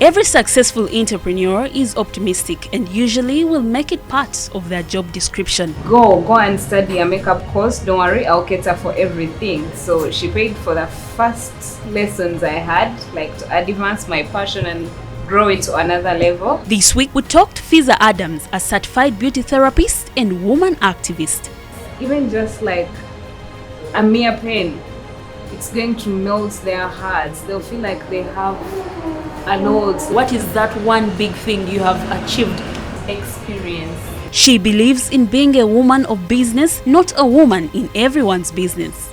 Every successful entrepreneur is optimistic and usually will make it part of their job description. Go and study a makeup course. Don't worry, I'll cater for everything. So she paid for the first lessons I had, like to advance my passion and grow it to another level. This week we talked to Fiza Adams, a certified beauty therapist and woman activist. Even just like a mere pen, it's going to melt their hearts. They'll feel like they have a lot. What is that one big thing you have achieved? Experience. She believes in being a woman of business, not a woman in everyone's business.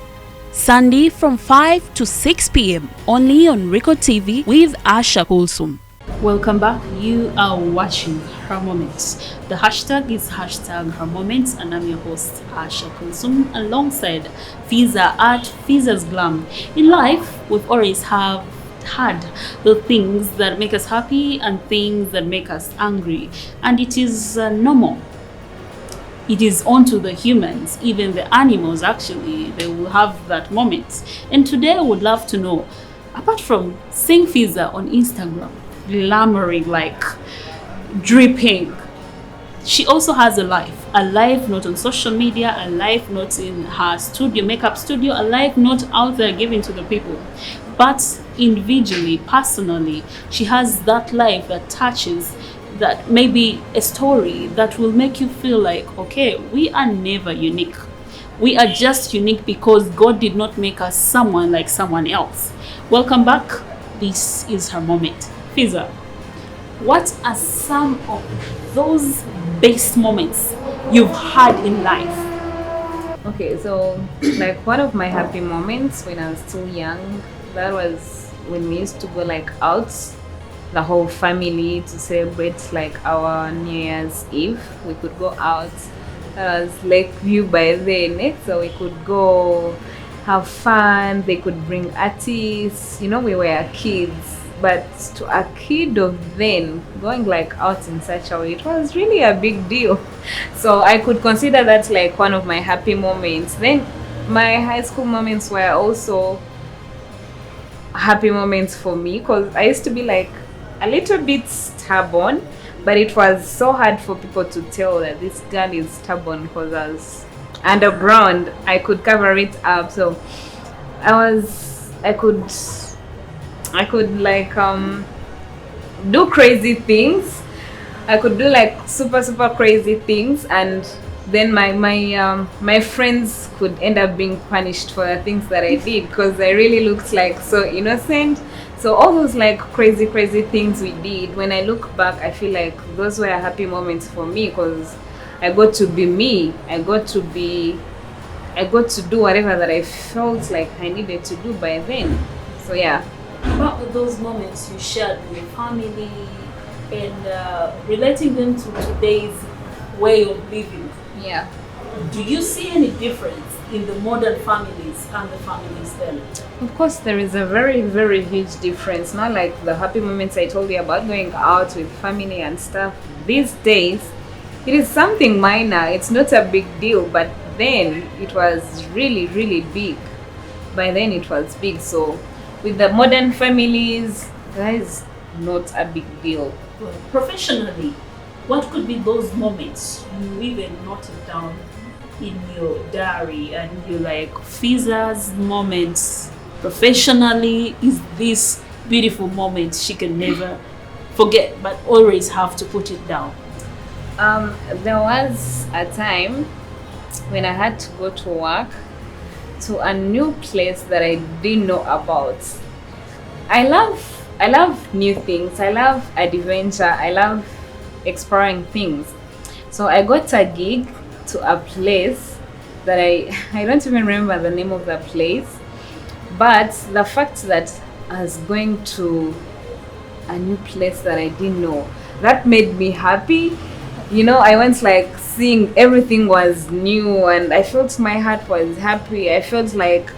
Sunday from 5 to 6 p.m. only on Record TV with Asha Kulsum. Welcome back. You are watching Her Moments. The hashtag is hashtag Her Moments, and I'm your host Asha Kulsum alongside Fiza at Fiza's Glam. In life, we've always had the things that make us happy and things that make us angry, and it is normal. It is onto the humans, even the animals actually, they will have that moment. And today I would love to know, apart from seeing Fiza on Instagram glamoring, like dripping, she also has a life not on social media, a life not in her makeup studio, a life not out there giving to the people, but individually, personally, she has that life that touches, that maybe a story that will make you feel like, okay, we are never unique. We are just unique because God did not make us someone like someone else. Welcome back. This is Her Moment. Fiza, what are some of those best moments you've had in life? Okay, so like one of my happy moments when I was still young, that was when we used to go like out, the whole family, to celebrate like our New Year's Eve. We could go out. That was Lakeview by then, so we could go have fun. They could bring artists. You know, we were kids. But to a kid of then, going like out in such a way, it was really a big deal. So I could consider that like one of my happy moments. Then my high school moments were also happy moments for me, because I used to be like a little bit stubborn, but it was so hard for people to tell that this girl is stubborn, because I was underground. I could cover it up. So I could like do crazy things. I could do like super crazy things, and then my friends could end up being punished for the things that I did, because I really looked like so innocent. So all those like crazy things we did, when I look back, I feel like those were happy moments for me, because I got to be me. I got to do whatever that I felt like I needed to do by then. So yeah. About those moments you shared with your family and relating them to today's way of living. Yeah. Do you see any difference in the modern families and the families then? Of course, there is a very huge difference. Not like the happy moments I told you about, going out with family and stuff. These days, it is something minor. It's not a big deal, but then it was really big. By then it was big. So with the modern families, that is not a big deal. Professionally, what could be those moments you even noted down in your diary and you're like, Fiza's moments professionally is this beautiful moment she can never forget, but always have to put it down? There was a time when I had to go to work to a new place that I didn't know about. I love new things. I love adventure. I love exploring things. So I got a gig to a place that I don't even remember the name of the place, but the fact that I was going to a new place that I didn't know, that made me happy. You know, I went like seeing everything was new, and I felt my heart was happy. I felt like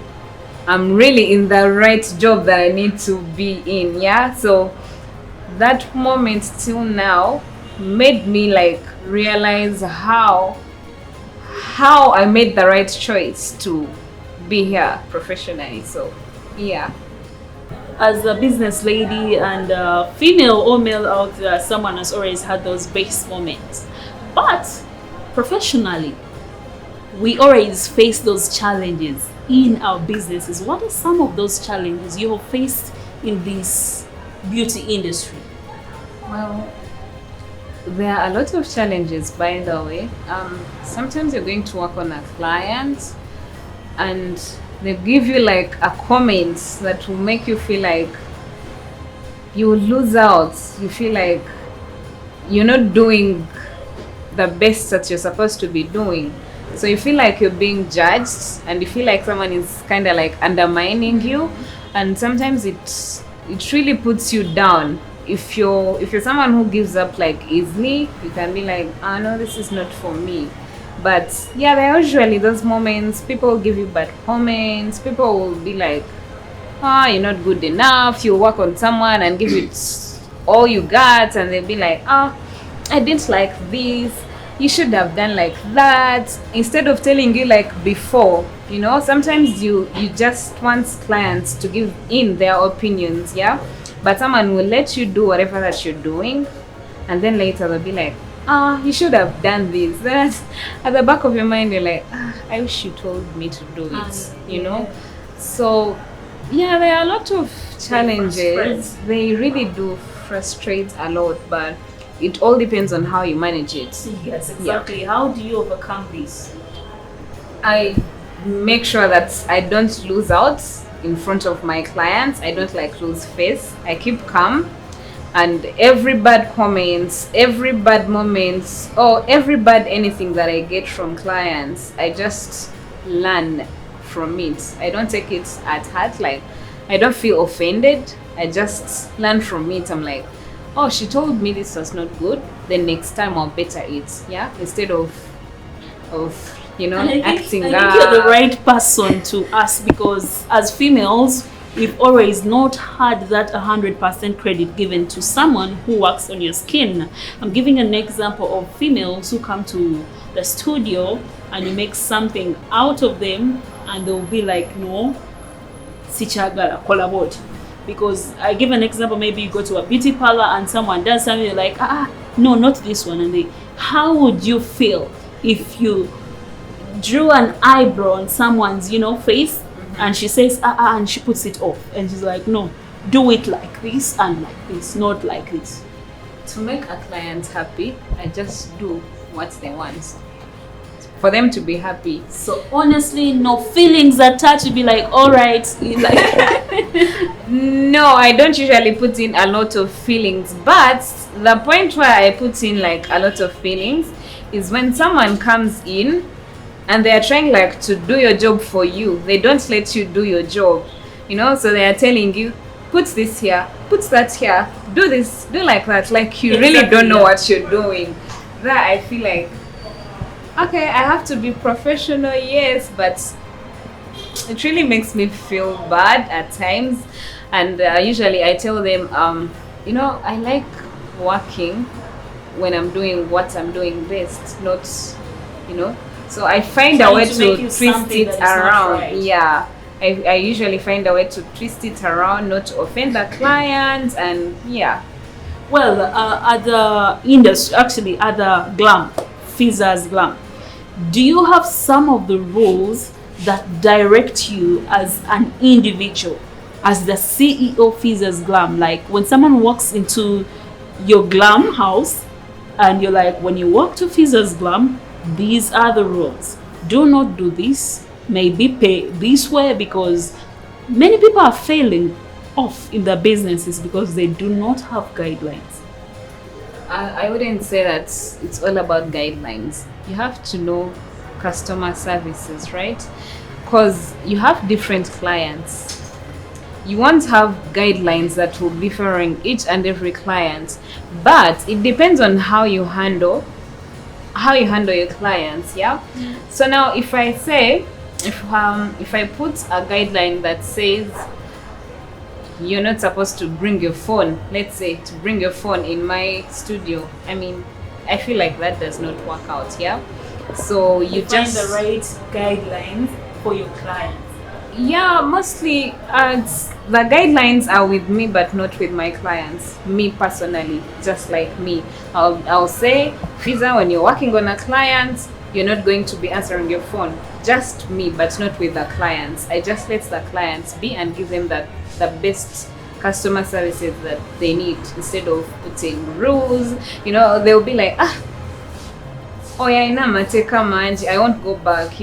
I'm really in the right job that I need to be in. Yeah, so that moment till now made me like realize how I made the right choice to be here professionally. So yeah. as a business lady and female or male out there, someone has always had those base moments. But professionally, we always face those challenges in our businesses. What are some of those challenges you have faced in this beauty industry? Well, there are a lot of challenges, by the way. Sometimes you're going to work on a client and they give you like a comment that will make you feel like you will lose out. You feel like you're not doing the best that you're supposed to be doing. So you feel like you're being judged and you feel like someone is kind of like undermining you, and sometimes it really puts you down. If you're someone who gives up like easily, you can be like, oh no, this is not for me. But yeah, there are usually those moments. People will give you bad comments. People will be like, you're not good enough. You work on someone and give it all you got, and they'll be like, I didn't like this. You should have done like that. Instead of telling you like before, sometimes you just want clients to give in their opinions, yeah? But someone will let you do whatever that you're doing, and then later they'll be like, you should have done this. Then at the back of your mind, you're like, I wish you told me to do it, you know? So, yeah, there are a lot of challenges. They really do frustrate a lot, but it all depends on how you manage it. Yes, exactly. Yeah. How do you overcome this? I make sure that I don't lose out in front of my clients. I don't like lose face. I keep calm. And every bad comments, every bad moments, or every bad anything that I get from clients, I just learn from it. I don't take it at heart. Like, I don't feel offended. I just learn from it. I'm like, oh, she told me this was not good. Then next time I'll better it. Yeah, instead of acting. I think you're the right person to ask, because as females, we've always not had that 100% credit given to someone who works on your skin. I'm giving an example of females who come to the studio and you make something out of them and they'll be like, no, sichagala, collaborate. Because I give an example, maybe you go to a beauty parlor and someone does something, you're like, no, not this one. And how would you feel if you drew an eyebrow on someone's, face, and she says, and she puts it off, and she's like, no, do it like this and like this, not like this. To make a client happy, I just do what they want, for them to be happy. So honestly, no feelings attached. Be like, all right, No, I don't usually put in a lot of feelings, but the point where I put in like a lot of feelings is when someone comes in and they are trying like to do your job for you. They don't let you do your job, so they are telling you, put this here, put that here, do this, do like that, like you really don't know what you're doing. That I feel like, okay, I have to be professional, yes, but it really makes me feel bad at times. And usually I tell them, I like working when I'm doing what I'm doing best, not, so I find a way to twist it around. Right. Yeah, I usually find a way to twist it around, not to offend the client, and yeah. Well, at the industry, actually at the Glam, Fiza's Glam, do you have some of the rules that direct you as an individual, as the CEO Fiza's Glam? Like when someone walks into your glam house and you're like, when you walk to Fiza's Glam, these are the rules. Do not do this. Maybe pay this way, because many people are failing off in their businesses because they do not have guidelines. I wouldn't say that it's all about guidelines. You have to know customer services, right? Because you have different clients. You won't have guidelines that will be favoring each and every client, but it depends on how you handle your clients. Yeah. So now if I say, if I put a guideline that says you're not supposed to bring your phone, let's say to bring your phone in my studio, I feel like that does not work out. Yeah. So you just find the right guidelines for your clients. Yeah, mostly the guidelines are with me, but not with my clients. Me personally, just like me, I'll say, Fiza, when you're working on a client, you're not going to be answering your phone. Just me, but not with the clients. I just let the clients be and give them the best customer services that they need instead of putting rules. They'll be like, oh yeah, inamateka manji, I won't go back,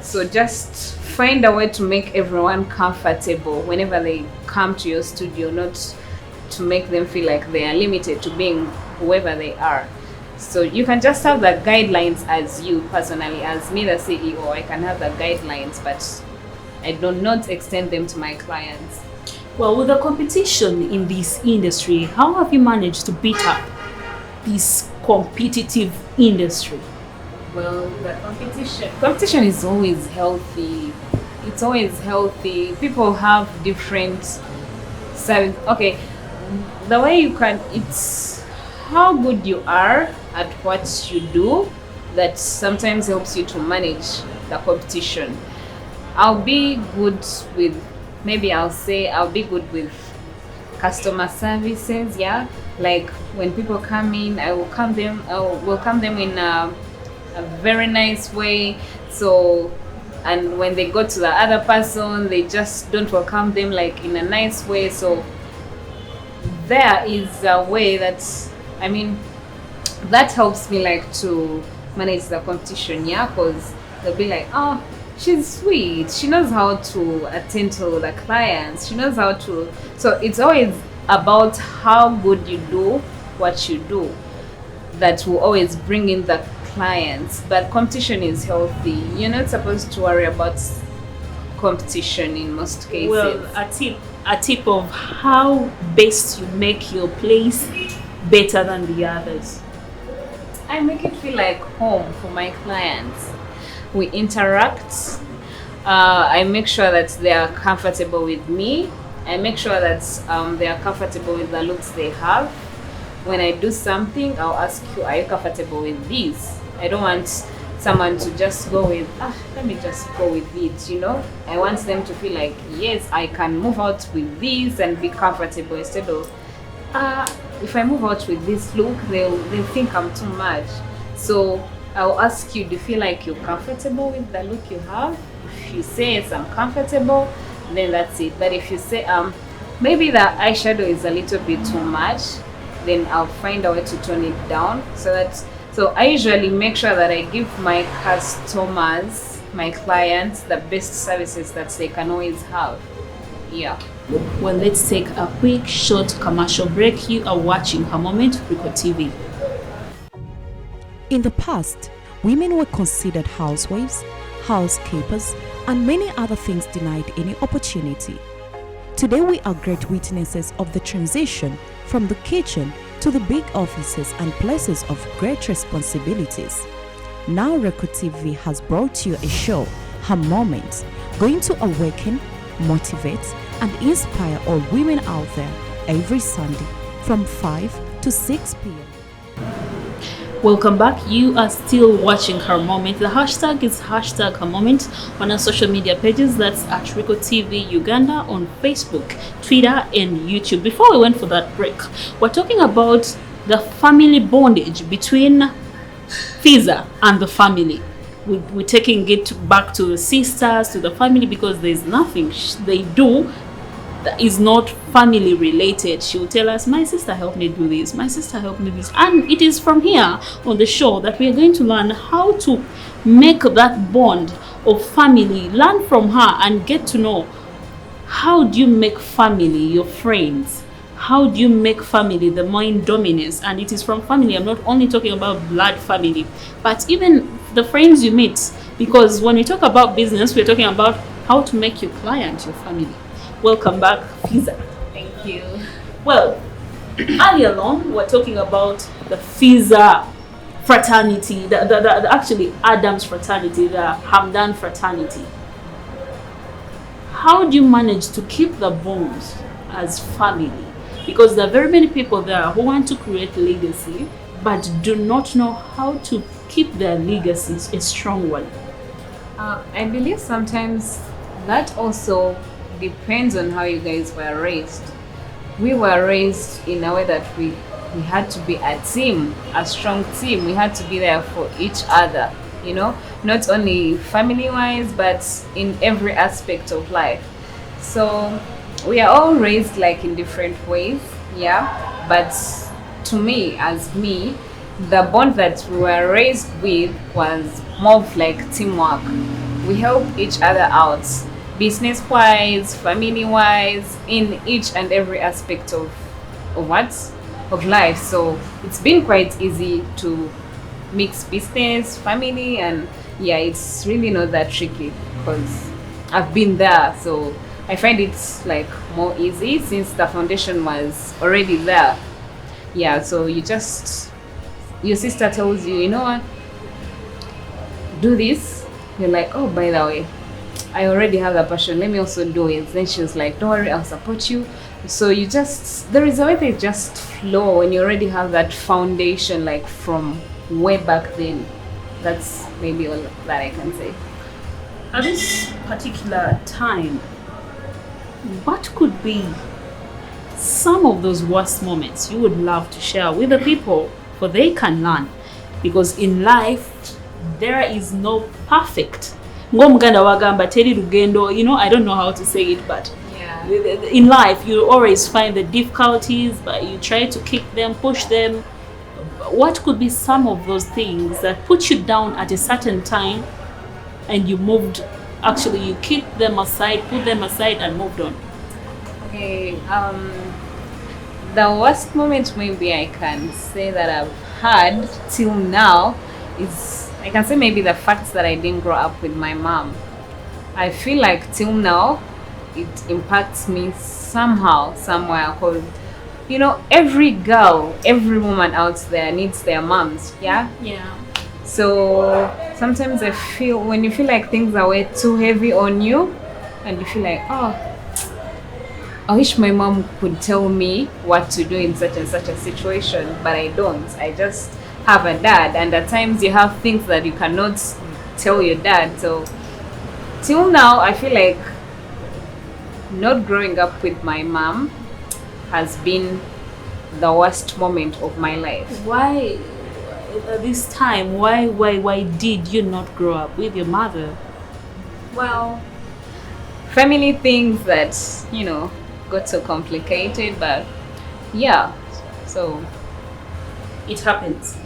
So just find a way to make everyone comfortable whenever they come to your studio, not to make them feel like they are limited to being whoever they are. So you can just have the guidelines as you personally, as me, the CEO. I can have the guidelines, but I do not extend them to my clients. Well, with the competition in this industry, how have you managed to beat up this competitive industry? Well, the competition is always healthy. It's always healthy. People have different service. Okay, the way it's how good you are at what you do that sometimes helps you to manage the competition. I'll be good with, maybe I'll be good with customer services, yeah. Like when people come in, I will welcome them in a very nice way. So, and when they go to the other person, they just don't welcome them like in a nice way. So there is a way that helps me like to manage the competition, yeah, because they'll be like, oh, she's sweet, she knows how to attend to the clients, she knows how to. So it's always about how good you do what you do that will always bring in the clients. But competition is healthy. You're not supposed to worry about competition in most cases. Well, a tip of how best you make your place better than the others. I make it feel like home for my clients. We interact. I make sure that they are comfortable with me. I make sure that they are comfortable with the looks they have. When I do something, I'll ask you, are you comfortable with this? I don't want someone to just go with, let me just go with it, I want them to feel like, yes, I can move out with this and be comfortable, instead of, if I move out with this look, they'll think I'm too much. So I'll ask you, do you feel like you're comfortable with the look you have? If you say yes, I'm comfortable, then that's it. But if you say maybe the eyeshadow is a little bit too much, then I'll find a way to tone it down. So I usually make sure that I give my customers, my clients, the best services that they can always have. Yeah. Well, let's take a quick short commercial break. You are watching Her Moment, Rico TV. In the past, women were considered housewives, housekeepers, and many other things denied any opportunity. Today we are great witnesses of the transition from the kitchen to the big offices and places of great responsibilities. Now Rico TV has brought you a show, Her Moment, going to awaken, motivate, and inspire all women out there every Sunday from 5 to 6 p.m. Welcome back. You are still watching Her Moment. The hashtag is hashtag Her Moment on our social media pages. That's at Rico TV Uganda on Facebook, Twitter, and YouTube. Before we went for that break, we're talking about the family bondage between Fiza and the family. We're taking it back to the sisters, to the family, because there's nothing they do that is not family related. She will tell us, my sister helped me do this, my sister helped me this. And it is from here on the show that we are going to learn how to make that bond of family, learn from her and get to know how do you make family your friends. How do you make family the main dominance? And it is from family. I'm not only talking about blood family, but even the friends you meet. Because when we talk about business, we're talking about how to make your client your family. Welcome back, Fiza. Thank you. Well, earlier on, we're talking about the Fiza fraternity, the actually Adam's fraternity, the Hamdan fraternity. How do you manage to keep the bonds as family? Because there are very many people there who want to create legacy, but do not know how to keep their legacies a strong one. I believe sometimes that also depends on how you guys were raised. We were raised in a way that we had to be a team, a strong team. We had to be there for each other, not only family wise, but in every aspect of life. So we are all raised like in different ways, yeah. But to me, as me, the bond that we were raised with was more of like teamwork. We help each other out, business wise, family wise, in each and every aspect of life. So it's been quite easy to mix business, family, and yeah, it's really not that tricky because I've been there. So I find it like more easy since the foundation was already there. Yeah, so your sister tells you, you know what, do this. You're like, oh, by the way, I already have that passion, let me also do it. Then she was like, don't worry, I'll support you. So there is a way they just flow when you already have that foundation, like from way back then. That's maybe all that I can say. At this particular time, what could be some of those worst moments you would love to share with the people for they can learn? Because in life, there is no perfect. Ngomuganda wagamba teri lugendo, I don't know how to say it, but yeah, in life you always find the difficulties, but you try to kick them, push them. What could be some of those things that put you down at a certain time and you kicked them aside, put them aside and moved on? Okay, the worst moment maybe I can say that I've had till now is, I can say maybe the fact that I didn't grow up with my mom. I feel like till now it impacts me somehow, somewhere, because every girl, every woman out there needs their moms, yeah? Yeah. So sometimes I feel, when you feel like things are way too heavy on you, and you feel like, oh, I wish my mom could tell me what to do in such and such a situation, but I don't. I just have a dad, and at times you have things that you cannot tell your dad. So till now, I feel like not growing up with my mom has been the worst moment of my life. Why at this time? Why did you not grow up with your mother? Well, family things that got so complicated, but yeah, so it happens.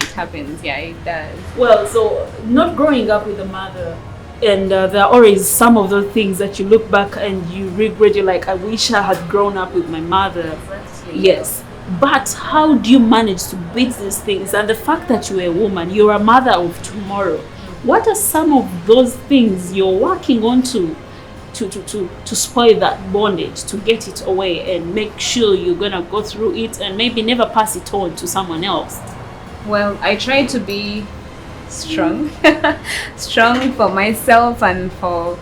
Yeah, it does. Well, so not growing up with a mother, and there are always some of those things that you look back and you regret. You're like, I wish I had grown up with my mother. Exactly. Yes, but how do you manage to beat these things? And the fact that you're a woman, you're a mother of tomorrow. What are some of those things you're working on to spoil that bondage, to get it away and make sure you're gonna go through it and maybe never pass it on to someone else? Well, I try to be strong strong for myself, and for,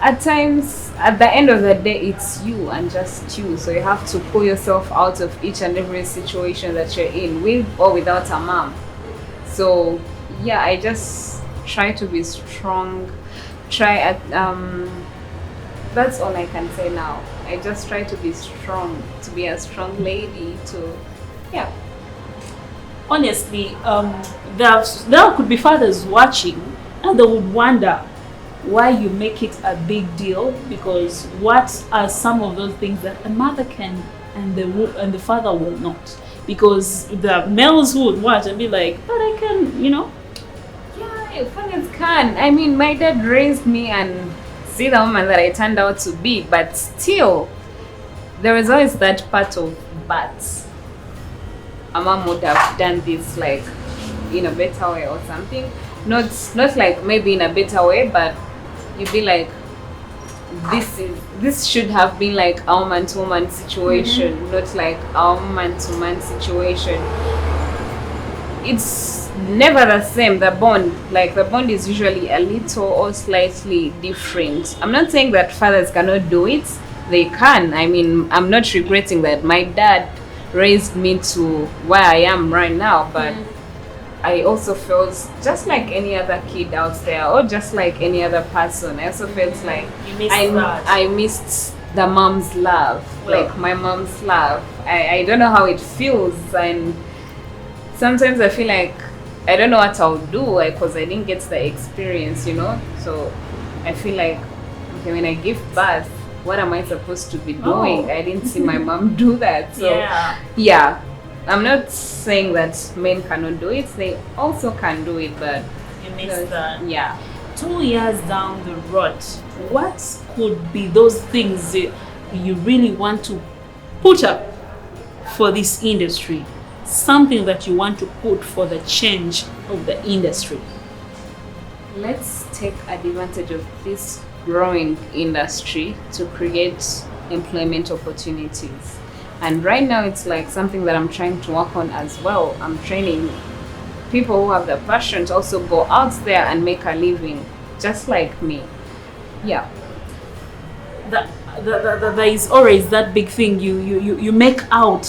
at times, at the end of the day, it's you and just you, so you have to pull yourself out of each and every situation that you're in, with or without a mom. So yeah, I just try to be strong. That's all I can say now. I just try to be strong, to be a strong lady, yeah. Honestly, there could be fathers watching and they would wonder why you make it a big deal, because what are some of those things that a mother can and the father will not? Because the males who would watch and be like, but I can, Yeah, fathers can. I mean, my dad raised me and see the woman that I turned out to be, but still, there is always that part of, but a mom would have done this like in a better way or something. Not like maybe in a better way, but you'd be like, this should have been like a woman to woman situation, not like a woman to man situation. It's never the same. The bond is usually a little or slightly different. I'm not saying that fathers cannot do it. They can. I mean, I'm not regretting that my dad raised me to where I am right now, but I also felt just like any other kid out there, or just like any other person. I also felt like You missed that. I missed the mom's love, Well. like my mom's love. I don't know how it feels, and sometimes I feel like I don't know what I'll do because I didn't get the experience, you know. So I feel like, okay, when I give birth, what am I supposed to be doing? Oh. I didn't see my mom do that. So yeah, I'm not saying that men cannot do it. They also can do it, but You missed that. yeah. 2 years down the road, what could be those things that you really want to put up for this industry? Something that you want to put for the change of the industry. Let's take advantage of this growing industry to create employment opportunities. And right now it's like something that I'm trying to work on as well. I'm training people who have the passion to also go out there and make a living just like me. Yeah. There is always that big thing you make out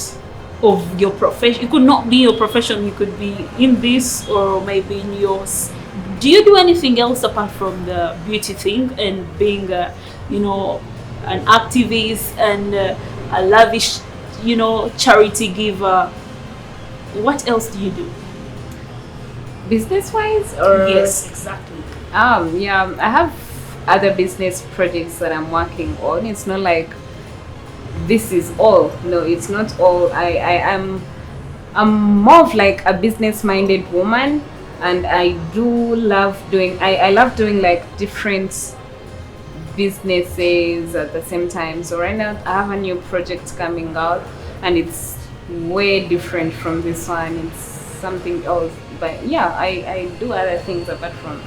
of your profession. It could not be your profession, you could be in this or maybe in yours. Do you do anything else apart from the beauty thing and being an activist and a lavish charity giver? What else do you do? Business wise, or Yes, exactly. yeah, I have other business projects that I'm working on. It's not like this is all. No, it's not all. I'm more of like a business minded woman, and I do love doing I love doing like different businesses at the same time. So right now I have a new project coming out, and it's way different from this one. It's something else. But yeah, I do other things apart from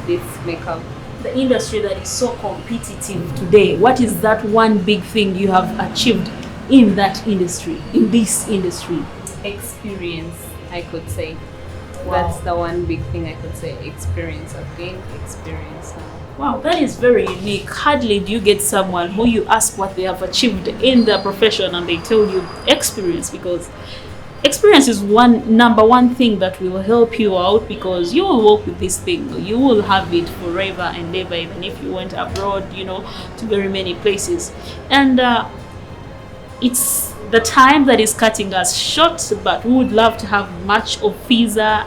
this makeup. The industry that is so competitive today, what is that one big thing you have achieved in that industry, in this industry? Experience, I could say. Wow. That's the one big thing I could say. Experience. I've gained experience now. Wow, that is very unique. Hardly do you get someone who you ask what they have achieved in their profession and they tell you experience, because experience is number one thing that will help you out, because you will work with this thing, you will have it forever and ever, even if you went abroad, to very many places. And it's the time that is cutting us short, but we would love to have much of Fiza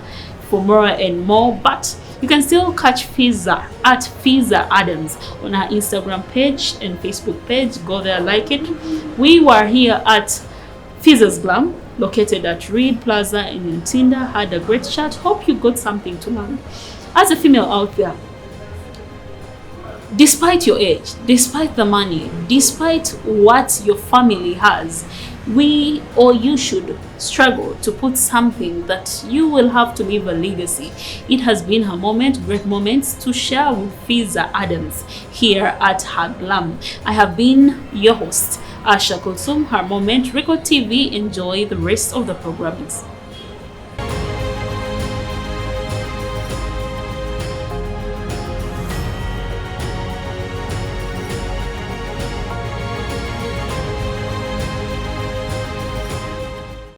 for more and more. But you can still catch Fiza at Fiza Adams on our Instagram page and Facebook page. Go there, like it. We were here at Fiza's Glam, located at Reed Plaza in Ntinda. Had a great chat. Hope you got something to learn. As a female out there, despite your age, despite the money, despite what your family has, we or you should struggle to put something that you will have to leave a legacy. It has been her moment, great moments to share with Fiza Adams here at her Glam. I have been your host, Asha Kulsum, her moment, Record TV. Enjoy the rest of the programs.